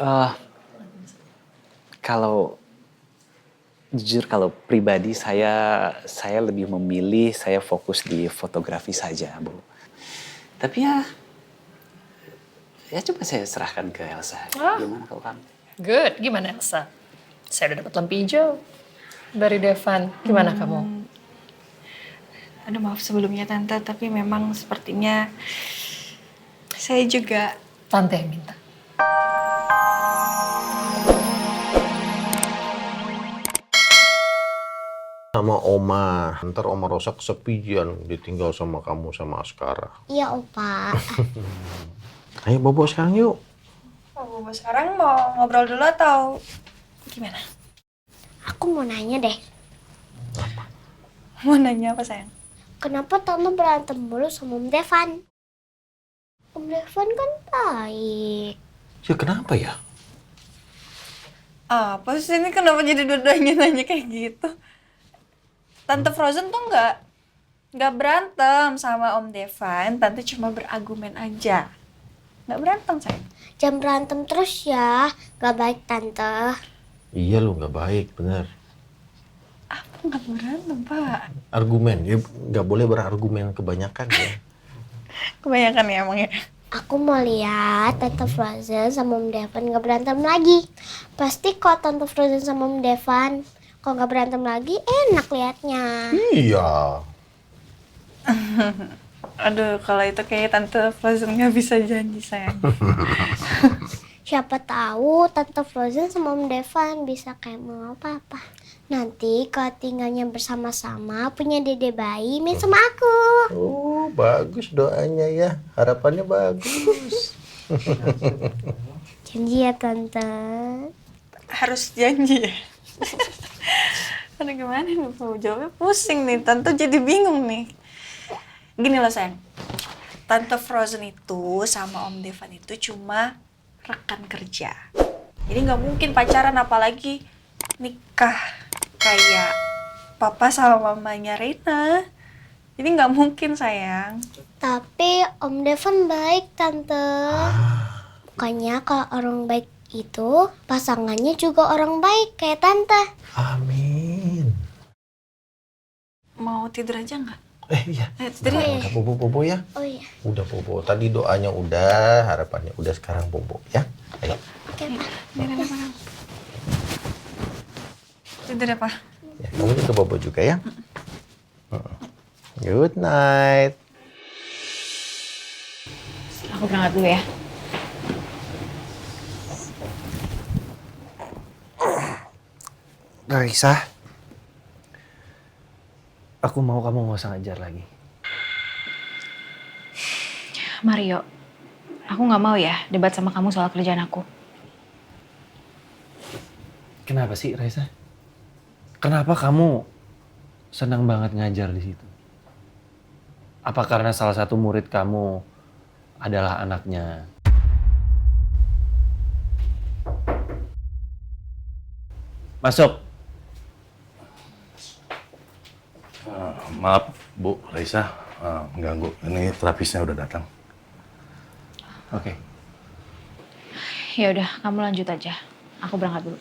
Eh, kalau jujur kalau pribadi saya lebih memilih saya fokus di fotografi saja, Bu. Tapi ya coba saya serahkan ke Elsa. Gimana kalau kamu? Good. Gimana Elsa? Saya udah dapat lampu hijau dari Devan. Gimana kamu? Aduh maaf sebelumnya Tante, tapi memang sepertinya saya juga... Tante yang minta. Sama Oma, ntar Oma Rosa kesepian ditinggal sama kamu sama Askara. Iya, Opa. Ayo bobo sekarang yuk. Oh, sekarang mau ngobrol dulu atau gimana? Aku mau nanya deh. Mau nanya apa sayang? Kenapa Tante berantem mulu sama Om Devan? Om Devan kan baik. Ya kenapa ya? Apa sih ini kenapa jadi dua-duanya nanya kayak gitu? Tante Frozen tuh nggak berantem sama Om Devan, Tante cuma berargumen aja. Nggak berantem sayang. Jangan berantem terus ya. Gak baik Tante. Iya lu nggak baik, bener. Apa nggak berantem Pak? Argumen, ya nggak boleh berargumen kebanyakan ya. Kebanyakan ya emang ya. Aku mau lihat Tante Frozen sama Om Devan gak berantem lagi. Pasti kok Tante Frozen sama Om Devan kalau gak berantem lagi enak liatnya. Iya. Aduh, kalau itu kayak Tante Frozen nggak bisa janji sayang. Siapa tahu Tante Frozen sama Om Devan bisa kayak mau apa-apa. Nanti kalau tinggalnya bersama-sama punya dede bayi main sama aku. Oh, bagus doanya ya. Harapannya bagus. Janji ya Tante. Harus janji ya. Aduh gimana nih, mau jawabnya pusing nih. Tante jadi bingung nih. Gini loh sayang. Tante Frozen itu sama Om Devan itu cuma rekan kerja. Jadi nggak mungkin pacaran apalagi nikah kayak papa sama mamanya Reina. Jadi nggak mungkin sayang. Tapi Om Devan baik Tante. Bukannya kalau orang baik itu pasangannya juga orang baik kayak Tante. Amin. Mau tidur aja nggak? Iya. Tidur ya. Udah bobo-bobo ya. Oh iya. Udah bobo. Tadi doanya udah, harapannya udah, sekarang bobo ya. Ayo. Oke Pak. Tidur ya Pak. Ya, kamu juga bobo juga ya. Good night. Aku berangkat dulu ya. Raisa, aku mau kamu nggak usah ngajar lagi. Mario, aku nggak mau ya debat sama kamu soal kerjaan aku. Kenapa sih, Raisa? Kenapa kamu senang banget ngajar di situ? Apa karena salah satu murid kamu adalah anaknya? Masuk. Maaf Bu Raisa, mengganggu. Ini terapisnya udah datang. Oke. Ya udah, kamu lanjut aja. Aku berangkat dulu.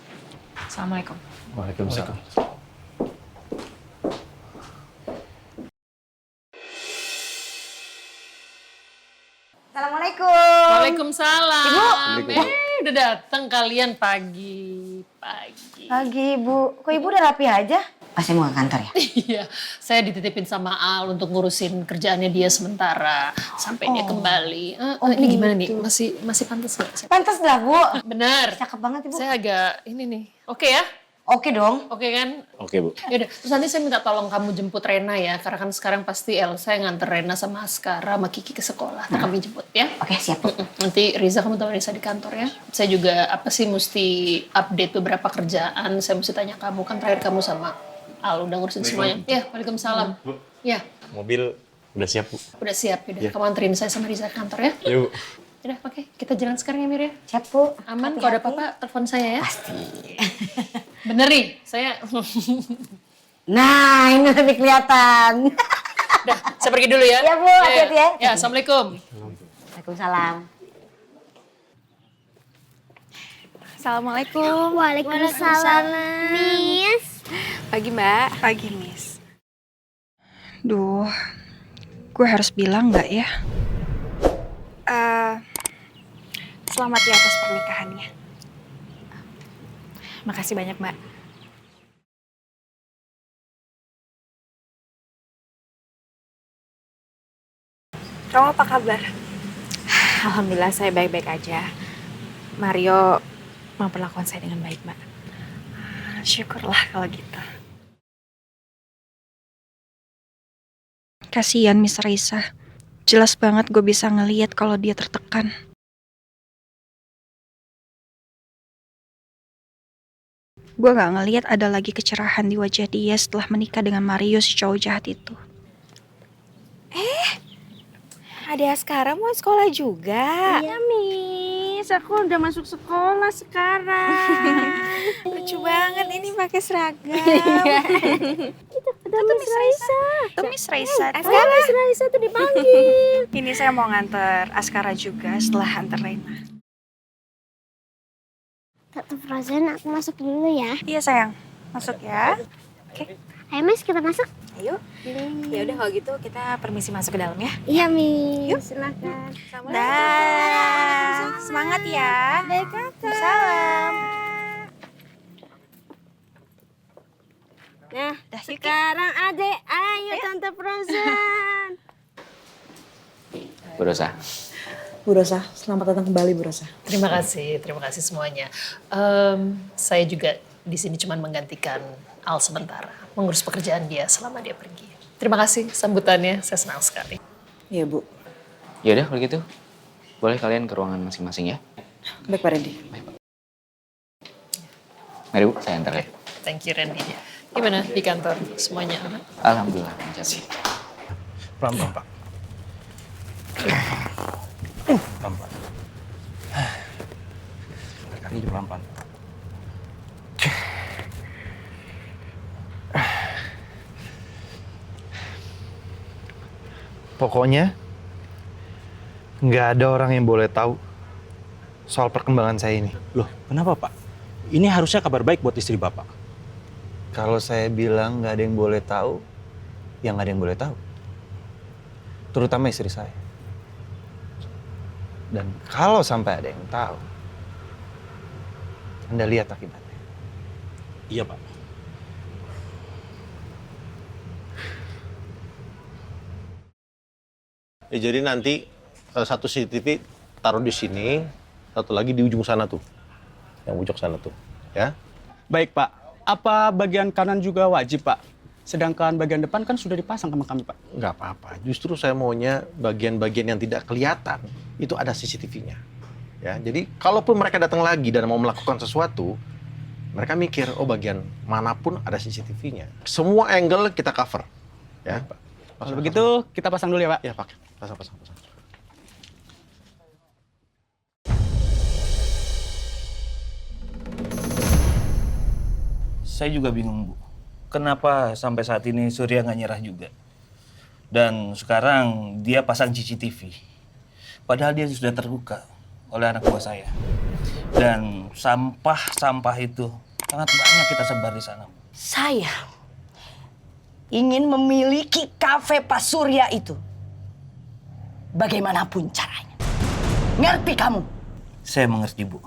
Assalamualaikum. Waalaikumsalam. Assalamualaikum. Waalaikumsalam. Udah datang kalian pagi. Pagi Ibu. Kok Ibu udah rapi aja? Masih mau ke kantor ya? Iya, saya dititipin sama Al untuk ngurusin kerjaannya dia sementara sampai dia kembali. Ini gimana nih? Masih pantas nggak? Pantas lah Bu. Benar. Cakep banget Ibu. Saya agak ini nih. Oke ya? Oke dong. Oke kan? Oke, Bu. Yaudah, terus nanti saya minta tolong kamu jemput Rena ya. Karena kan sekarang pasti Elsa yang nganter Rena sama Askara sama Kiki ke sekolah. Nah, kami jemput ya. Oke siap Bu. Nanti Riza kamu tahu Riza di kantor ya. Saya juga mesti update beberapa kerjaan. Saya mesti tanya kamu kan terakhir kamu sama Al udah ngurusin semuanya. Ya, waalaikumsalam. Bu. Ya, Mobil udah siap, Bu. udah siap. Yaudah, Ya. kamu anterin saya sama Riza ke kantor ya. Yuk. Udah, oke. Kita jalan sekarang ya, Mir ya. Siap Bu. Aman, kalau ada Hati-hati. apa-apa telepon saya ya. Pasti. Bener nih, saya... Nah ini lebih kelihatan. Udah, saya pergi dulu ya. Iya, Bu. Hati-hati ya. Ya, Assalamualaikum. Waalaikumsalam. Assalamualaikum. Waalaikumsalam. Miss. Pagi, Mbak. Pagi, Miss. Duh, gue harus bilang nggak ya? Selamat ya atas pernikahannya. Makasih banyak, Mbak. Kamu apa kabar? Alhamdulillah saya baik-baik aja. Mario memperlakukan saya dengan baik, Mbak. Syukurlah kalau gitu. Kasian Miss Raisa. Jelas banget gue bisa ngeliat kalau dia tertekan. Gue gak ngeliat ada lagi kecerahan di wajah dia setelah menikah dengan Mario si cowok jahat itu. Ada sekarang mau sekolah juga. Iya, Miss. Aku udah masuk sekolah sekarang. Lucu banget ini pakai seragam. Ada Miss Raisa. Tuh Miss Raisa. Askara. Miss Raisa tuh dipanggil. Ini saya mau nganter Askara juga setelah antar Reina. Tante Frozen, aku masuk dulu ya. Iya sayang, masuk ya. Oke. Ayo Miss, kita masuk. Ayo. Ya udah kalau gitu kita permisi masuk ke dalam ya. Iya, Miss. Silakan. Dah. Semangat ya. Baik, Kakak. Salam. Nah, sekarang Adek, ayo Tante Frozen. Bu Rosa. Bu Rosa, selamat datang kembali Bu Rosa. Terima kasih semuanya. Saya juga di sini cuma menggantikan Al sementara, mengurus pekerjaan dia selama dia pergi. Terima kasih sambutannya, saya senang sekali. Iya Bu. Yaudah kalau gitu, boleh kalian ke ruangan masing-masing ya. Baik Pak Randy. Mari Bu, saya antar ya. Thank you Randy. Gimana di kantor semuanya aman? Alhamdulillah, lancar sih. Pelan-pelan, Pak. Pelan-pelan. Kaki juga pelan-pelan. Pokoknya nggak ada orang yang boleh tahu soal perkembangan saya ini. Loh, kenapa Pak? Ini harusnya kabar baik buat istri Bapak. Kalau saya bilang nggak ada yang boleh tahu, ya nggak ada yang boleh tahu. Terutama istri saya. Dan kalau sampai ada yang tahu, Anda lihat akibatnya. Iya Pak. Ya, jadi nanti satu CCTV taruh di sini, satu lagi di ujung sana tuh. Yang pojok sana tuh, ya. Baik Pak. Apa bagian kanan juga wajib Pak? Sedangkan bagian depan kan sudah dipasang sama kami Pak. Nggak apa-apa. Justru saya maunya bagian-bagian yang tidak kelihatan itu ada CCTV-nya. Ya, jadi kalaupun mereka datang lagi dan mau melakukan sesuatu, mereka mikir, oh bagian manapun ada CCTV-nya. Semua angle kita cover. Ya. Kalau begitu kita pasang dulu ya Pak. Ya, pakai. Pasang. Saya juga bingung, Bu. Kenapa sampai saat ini Surya nggak nyerah juga? Dan sekarang dia pasang CCTV. Padahal dia sudah terluka oleh anak buah saya. Dan sampah-sampah itu sangat banyak kita sebar di sana. Saya ingin memiliki kafe Pak Surya itu. Bagaimanapun caranya. Ngerti kamu? Saya mengerti, Bu.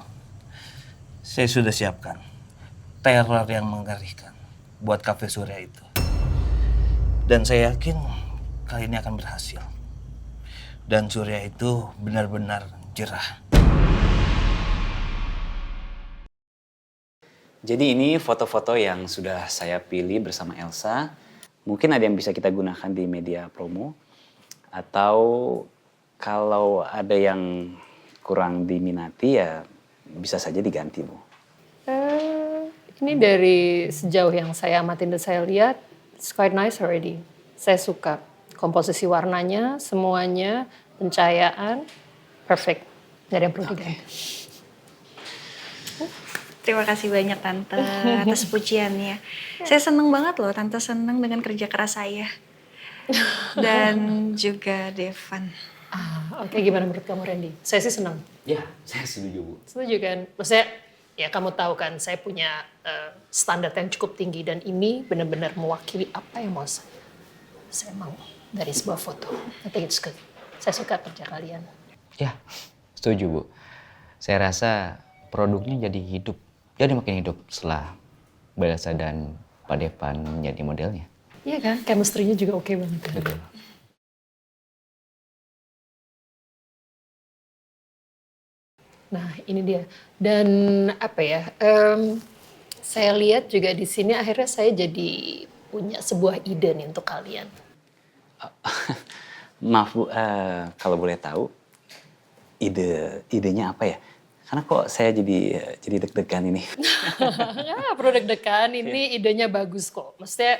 Saya sudah siapkan teror yang mengerikan buat kafe Surya itu. Dan saya yakin kali ini akan berhasil. Dan Surya itu benar-benar jerah. Jadi ini foto-foto yang sudah saya pilih bersama Elsa. Mungkin ada yang bisa kita gunakan di media promo. Atau kalau ada yang kurang diminati ya bisa saja diganti, Bu. Ini dari sejauh yang saya amatin dan saya lihat, it's quite nice already. Saya suka komposisi warnanya, semuanya, pencahayaan, perfect. Nggak ada yang perlu diganti. Terima kasih banyak Tante atas pujiannya. Saya seneng banget loh, Tante seneng dengan kerja keras saya. Dan juga Devan. Oke, gimana menurut kamu Randy? Saya sih senang. Ya, saya setuju, Bu. Setuju kan? Maksudnya Ya kamu tahu kan, saya punya standar yang cukup tinggi dan ini benar-benar mewakili apa yang mau saya mau dari sebuah foto. I think it's good. Saya suka kerja kalian. Ya, setuju Bu. Saya rasa produknya jadi makin hidup setelah Mbak Elsa dan Pak Devan menjadi modelnya. Iya kan, chemistry-nya juga oke banget. Kan? Betul. Nah, ini dia. Dan apa ya? Saya lihat juga di sini akhirnya saya jadi punya sebuah ide nih untuk kalian. Maaf Bu, kalau boleh tahu idenya apa ya? Karena kok saya jadi deg-degan ini. Ya, perlu deg-degan. Ini idenya bagus kok. Maksudnya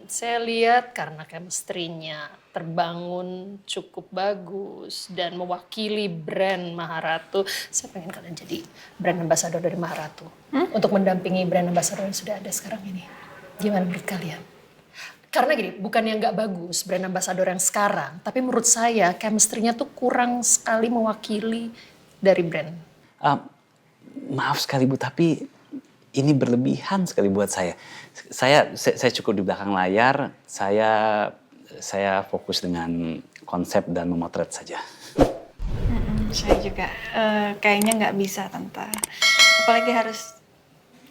saya lihat karena chemistry-nya terbangun cukup bagus dan mewakili brand Maharatu. Saya pengen kalian jadi brand ambassador dari Maharatu. Untuk mendampingi brand ambassador yang sudah ada sekarang ini. Gimana menurut kalian? Karena gini, bukan yang nggak bagus brand ambassador yang sekarang, tapi menurut saya chemistry-nya tuh kurang sekali mewakili dari brand. Maaf sekali Bu, tapi ini berlebihan sekali buat saya. Saya cukup di belakang layar, saya fokus dengan konsep dan memotret saja. Saya juga kayaknya nggak bisa Tante. Apalagi harus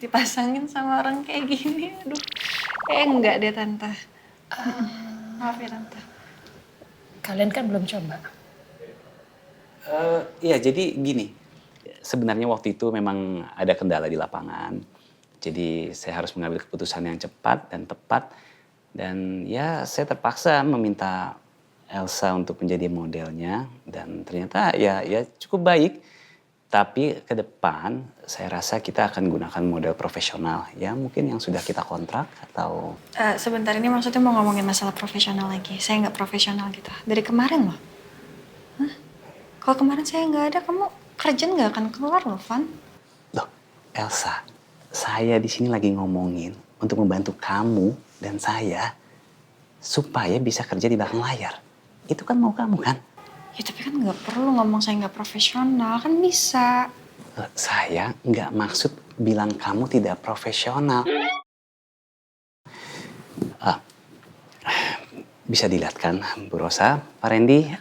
dipasangin sama orang kayak gini. Aduh, enggak deh Tante. Maaf ya Tante. Kalian kan belum coba. Iya, jadi gini. Sebenarnya waktu itu memang ada kendala di lapangan. Jadi saya harus mengambil keputusan yang cepat dan tepat. Dan ya saya terpaksa meminta Elsa untuk menjadi modelnya. Dan ternyata ya cukup baik. Tapi ke depan saya rasa kita akan gunakan model profesional. Ya mungkin yang sudah kita kontrak atau... Sebentar, ini maksudnya mau ngomongin masalah profesional lagi. Saya nggak profesional gitu. Dari kemarin loh. Hah? Kalau kemarin saya nggak ada, kamu kerjaan nggak akan keluar loh, Van. Loh, Elsa, saya di sini lagi ngomongin untuk membantu kamu dan saya supaya bisa kerja di belakang layar. Itu kan mau kamu kan? Ya tapi kan nggak perlu ngomong saya nggak profesional, kan bisa. Saya nggak maksud bilang kamu tidak profesional. Bisa dilihat kan, Bu Rosa, Pak Randy,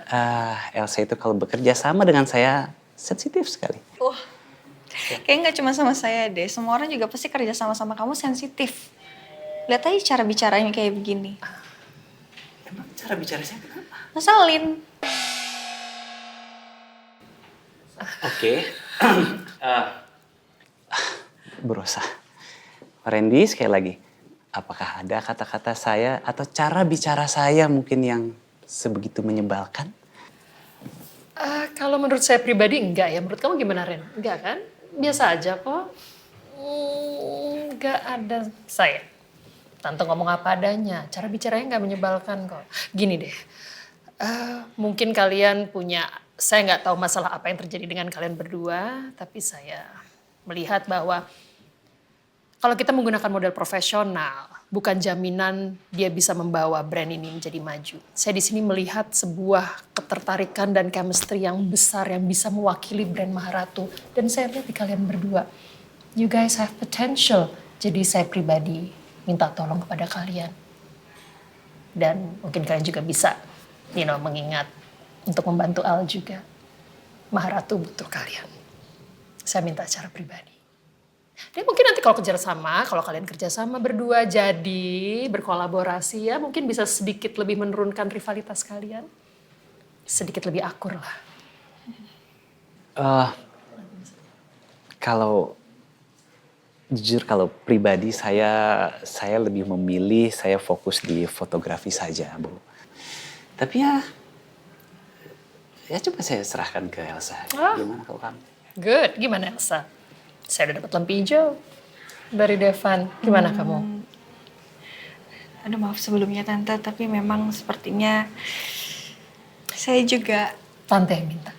Elsa itu kalau bekerja sama dengan saya sensitif sekali. Wah, kayaknya nggak cuma sama saya deh. Semua orang juga pasti kerja sama kamu sensitif. Lihat aja cara bicaranya kayak begini. Emang cara bicara saya kenapa? Ngeselin. Oke. Bu Rosa, Pak Randy sekali lagi. Apakah ada kata-kata saya atau cara bicara saya mungkin yang sebegitu menyebalkan? Kalau menurut saya pribadi enggak ya. Menurut kamu gimana Ren? Enggak kan? Biasa aja kok. Enggak ada saya. Tante ngomong apa adanya. Cara bicaranya enggak menyebalkan kok. Gini deh. Mungkin kalian punya... Saya nggak tahu masalah apa yang terjadi dengan kalian berdua. Tapi saya melihat bahwa kalau kita menggunakan model profesional, bukan jaminan dia bisa membawa brand ini menjadi maju. Saya di sini melihat sebuah ketertarikan dan chemistry yang besar yang bisa mewakili brand Maharatu. Dan saya lihat di kalian berdua, you guys have potential. Jadi saya pribadi minta tolong kepada kalian. Dan mungkin kalian juga bisa, mengingat untuk membantu Al juga. Maharatu butuh kalian. Saya minta secara pribadi. Dan mungkin nanti kalau kalian kerjasama berdua jadi berkolaborasi ya mungkin bisa sedikit lebih menurunkan rivalitas kalian. Sedikit lebih akur lah. Jujur kalau pribadi saya lebih memilih saya fokus di fotografi saja, Bu. Tapi ya coba saya serahkan ke Elsa. Gimana kalau kamu? Good. Gimana Elsa? Saya udah dapat lampu hijau dari Devan. Gimana kamu? Aduh maaf sebelumnya Tante, tapi memang sepertinya saya juga... Tante yang minta.